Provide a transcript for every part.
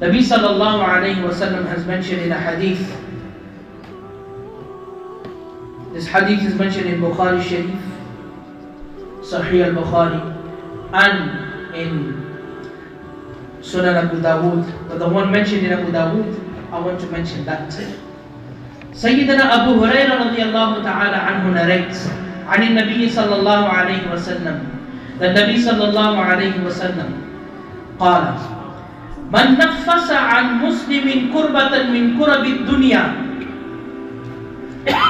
Nabi sallallahu alayhi wa sallam has mentioned in a hadith. This hadith is mentioned in Bukhari Sharif, Sahih al-Bukhari, and in Sunan Abu Dawood. But the one mentioned in Abu Dawood, I want to mention that too. Sayyidina Abu Hurairah radiyallahu ta'ala anhu narrates عن النبي صلى الله عليه وسلم, the Nabi صلى الله عليه وسلم قال من نفس عن مسلم كربة من كرب الدنيا,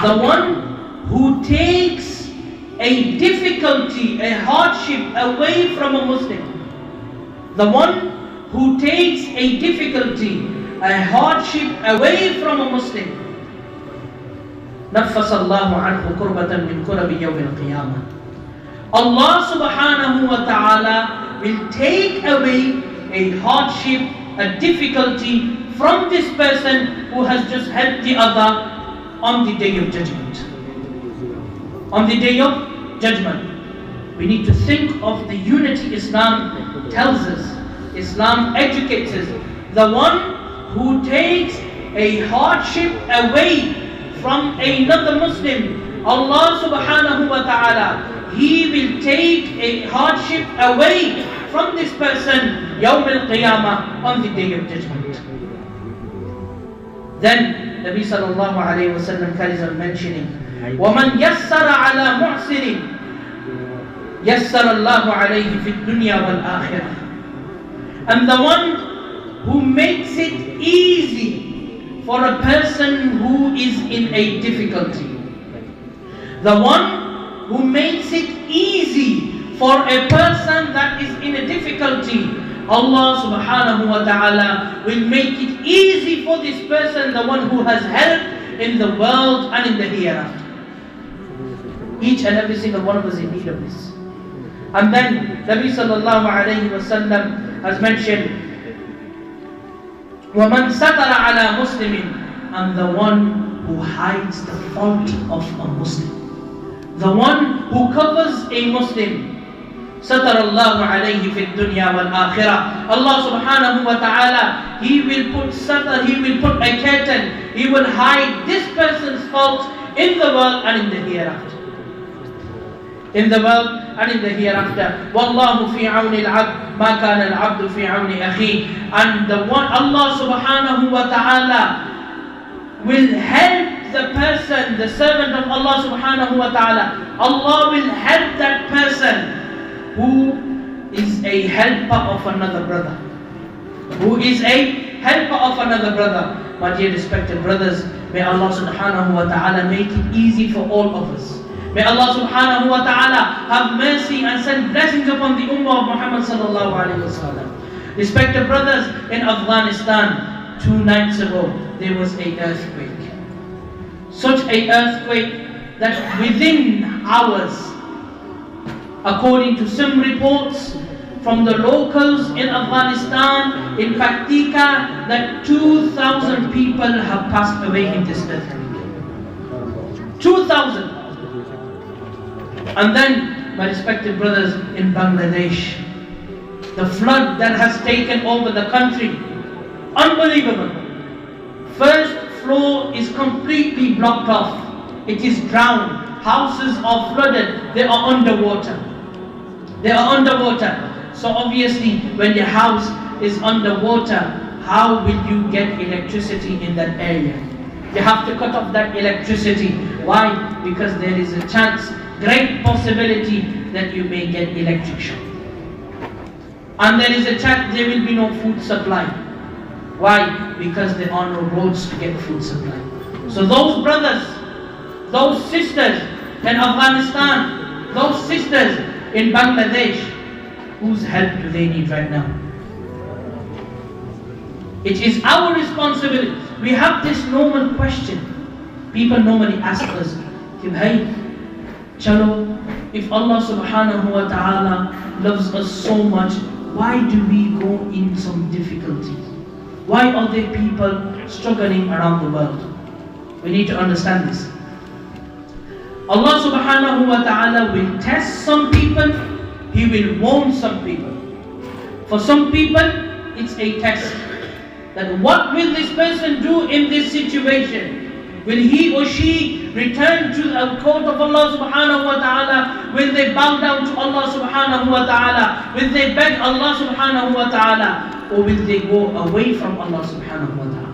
the one who takes a difficulty, a hardship away from a Muslim, the one who takes a difficulty, a hardship away from a Muslim, نفس الله عنه كربة من كرب يوم القيامة. Allah subhanahu wa ta'ala will take away a hardship, a difficulty from this person who has just helped the other on the day of judgment. On the day of judgment. We need to think of the unity Islam tells us. Islam educates us. The one who takes a hardship away from another Muslim, Allah subhanahu wa ta'ala, He will take a hardship away from this person Yawm al-Qiyamah, on the day of judgment. Then Nabi sallallahu alayhi wa sallam carries on mentioning, وَمَنْ يَسَّرَ عَلَى مُعْسِرٍ يَسَّرَ اللَّهُ عَلَيْهِ فِي الدُّنْيَا وَالْآخِرَةِ. And the one who makes it easy for a person who is in a difficulty, the one who makes it easy for a person that is in a difficulty, Allah subhanahu wa ta'ala will make it easy for this person, the one who has help in the world and in the hereafter. Each and every single one of us in need of this. And then Nabi sallallahu alayhi wa sallam has mentioned, وَمَنْ سَتَرَ عَلَى مُسْلِمٍ, and the one who hides the fault of a Muslim, the one who covers a Muslim, سَتَرَ اللَّهُ عَلَيْهِ فِي الدُّنْيَا وَالْآخِرَةِ. Allah subhanahu wa ta'ala, He will put a curtain, He will hide this person's fault in the world and in the hereafter. In the world and in the hereafter. وَاللَّهُ فِي عَوْنِ الْعَبْدِ مَا كَانَ الْعَبْدُ فِي عَوْنِ أَخِيهِ. And the one, Allah subhanahu wa ta'ala will help the person, the servant of Allah subhanahu wa ta'ala. Allah will help that person who is a helper of another brother. Who is a helper of another brother. My dear respected brothers, may Allah subhanahu wa ta'ala make it easy for all of us. May Allah subhanahu wa ta'ala have mercy and send blessings upon the ummah of Muhammad sallallahu alayhi wa sallam. Respected brothers, in Afghanistan 2 nights ago there was an earthquake. Such an earthquake that within hours, according to some reports from the locals in Afghanistan, in Paktika, that 2,000 people have passed away in this earthquake. 2,000. And then, my respected brothers, in Bangladesh, the flood that has taken over the country, unbelievable. First floor is completely blocked off. It is drowned. Houses are flooded. They are underwater. They are underwater. So obviously, when your house is underwater, how will you get electricity in that area? You have to cut off that electricity. Why? Because there is a chance, great possibility, that you may get electric shock. And there is a chance there will be no food supply. Why? Because there are no roads to get food supply. So those brothers, those sisters in Afghanistan, those sisters in Bangladesh, whose help do they need right now? It is our responsibility. We have this normal question. People normally ask us, hey, chalo, if Allah subhanahu wa ta'ala loves us so much, why do we go in some difficulties? Why are there people struggling around the world? We need to understand this. Allah subhanahu wa ta'ala will test some people, He will warn some people. For some people, it's a test. that what will this person do in this situation? Will he or she return to the court of Allah subhanahu wa ta'ala? Will they bow down to Allah subhanahu wa ta'ala? Will they beg Allah subhanahu wa ta'ala? Or will they go away from Allah subhanahu wa ta'ala?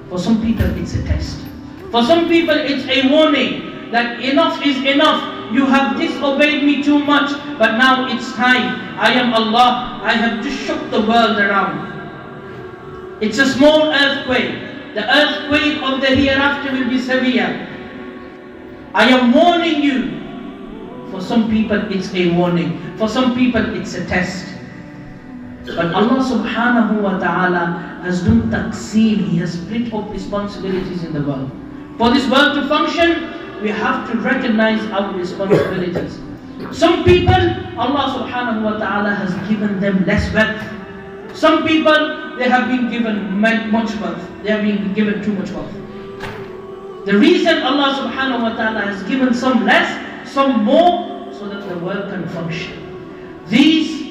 For some people it's a test. For some people it's a warning that enough is enough. You have disobeyed me too much, but now it's time. I am Allah. I have just shook the world around. It's a small earthquake. The earthquake of the hereafter will be severe. I am warning you. For some people it's a warning. For some people it's a test. But Allah subhanahu wa ta'ala has done taqseem. He has split up responsibilities in the world. For this world to function, we have to recognize our responsibilities. Some people, Allah subhanahu wa ta'ala has given them less wealth. Some people, they have been given much wealth. They have been given too much wealth. The reason Allah subhanahu wa ta'ala has given some less, some more, so that the world can function. These,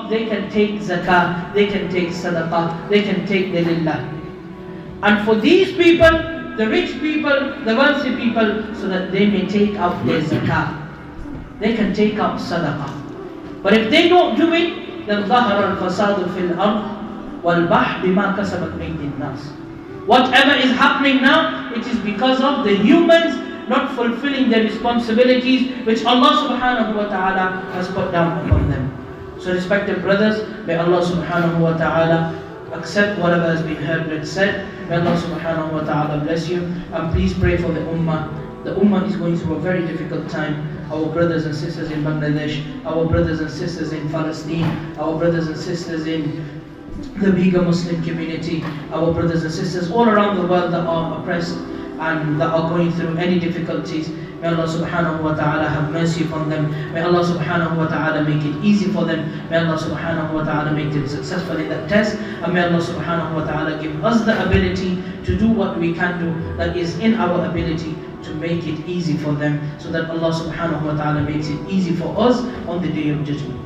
they can take zakah, they can take sadaqah, they can take the lillah. And for these people, the rich people, the wealthy people, so that they may take out their zakah. They can take out sadaqah. But if they don't do it, then ظَهَرَ الْفَسَادُ فِي الْأَرْضِ وَالْبَحْرِ بِمَا كَسَبَتْ أَيْدِي النَّاسِ. Whatever is happening now, it is because of the humans not fulfilling their responsibilities which Allah subhanahu wa ta'ala has put down upon them. So respected brothers, may Allah subhanahu wa ta'ala accept whatever has been heard and said. May Allah subhanahu wa ta'ala bless you. And please pray for the ummah. The ummah is going through a very difficult time. Our brothers and sisters in Bangladesh, our brothers and sisters in Palestine, our brothers and sisters in the bigger Muslim community, our brothers and sisters all around the world that are oppressed and that are going through any difficulties. May Allah subhanahu wa ta'ala have mercy upon them. May Allah subhanahu wa ta'ala make it easy for them. May Allah subhanahu wa ta'ala make them successful in that test. And may Allah subhanahu wa ta'ala give us the ability to do what we can do that is in our ability to make it easy for them, so that Allah subhanahu wa ta'ala makes it easy for us on the Day of Judgment.